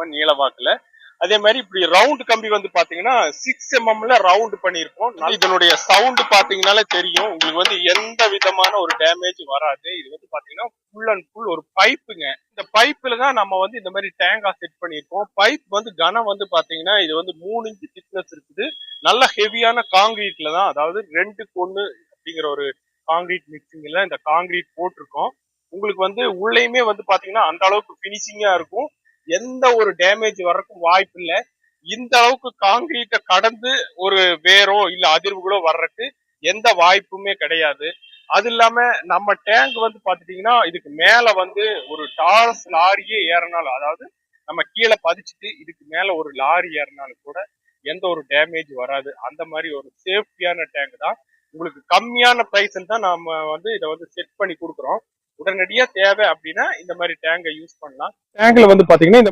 கொடுத்துருப்போம் நீளவாக்குல. அதே மாதிரி இப்படி ரவுண்ட் கம்பி வந்து பாத்தீங்கன்னா 6 mm ரவுண்ட் பண்ணிருப்போம். இதனுடைய சவுண்ட் பாத்தீங்கன்னாலே தெரியும் உங்களுக்கு வந்து எந்த விதமான ஒரு டேமேஜ் வராது. இது வந்து பாத்தீங்கன்னா ஃபுல் அண்ட் ஃபுல் ஒரு பைப்புங்க. இந்த பைப்ல தான் நம்ம வந்து இந்த மாதிரி டேங்கா செட் பண்ணிருக்கோம். பைப் வந்து கனம் வந்து பாத்தீங்கன்னா இது வந்து 3 இன்ச் திக்னஸ் இருக்குது. நல்ல ஹெவியான காங்கிரீட்ல தான், அதாவது 2:1 அப்படிங்கிற ஒரு காங்கிரீட் மிக்சிங்ல இந்த காங்கிரீட் போட்டிருக்கோம். உங்களுக்கு வந்து உள்ளேயுமே வந்து பாத்தீங்கன்னா அந்த அளவுக்கு பினிஷிங்கா இருக்கும். எந்த ஒரு டேமேஜ் வர்றதுக்கும் வாய்ப்பு இல்லை. இந்த அளவுக்கு காங்கிரீட்டை கடந்து ஒரு வேரோ இல்ல அதிர்வுகளோ வர்றதுக்கு எந்த வாய்ப்புமே கிடையாது. அது இல்லாம நம்ம டேங்க் வந்து பாத்துட்டீங்கன்னா இதுக்கு மேல வந்து ஒரு டாரஸ் லாரியே ஏறினாலும், அதாவது நம்ம கீழே பதிச்சுட்டு இதுக்கு மேல ஒரு லாரி ஏறினாலும் கூட எந்த ஒரு டேமேஜ் வராது. அந்த மாதிரி ஒரு சேஃப்டியான டேங்க் தான். உங்களுக்கு கம்மியான பிரைஸ்ல தான் நாம வந்து இதை வந்து செட் பண்ணி கொடுக்குறோம். உடனடியா தேவை அப்படின்னா இந்த மாதிரி டேங்கை யூஸ் பண்ணலாம். டேங்க்ல வந்து பாத்தீங்கன்னா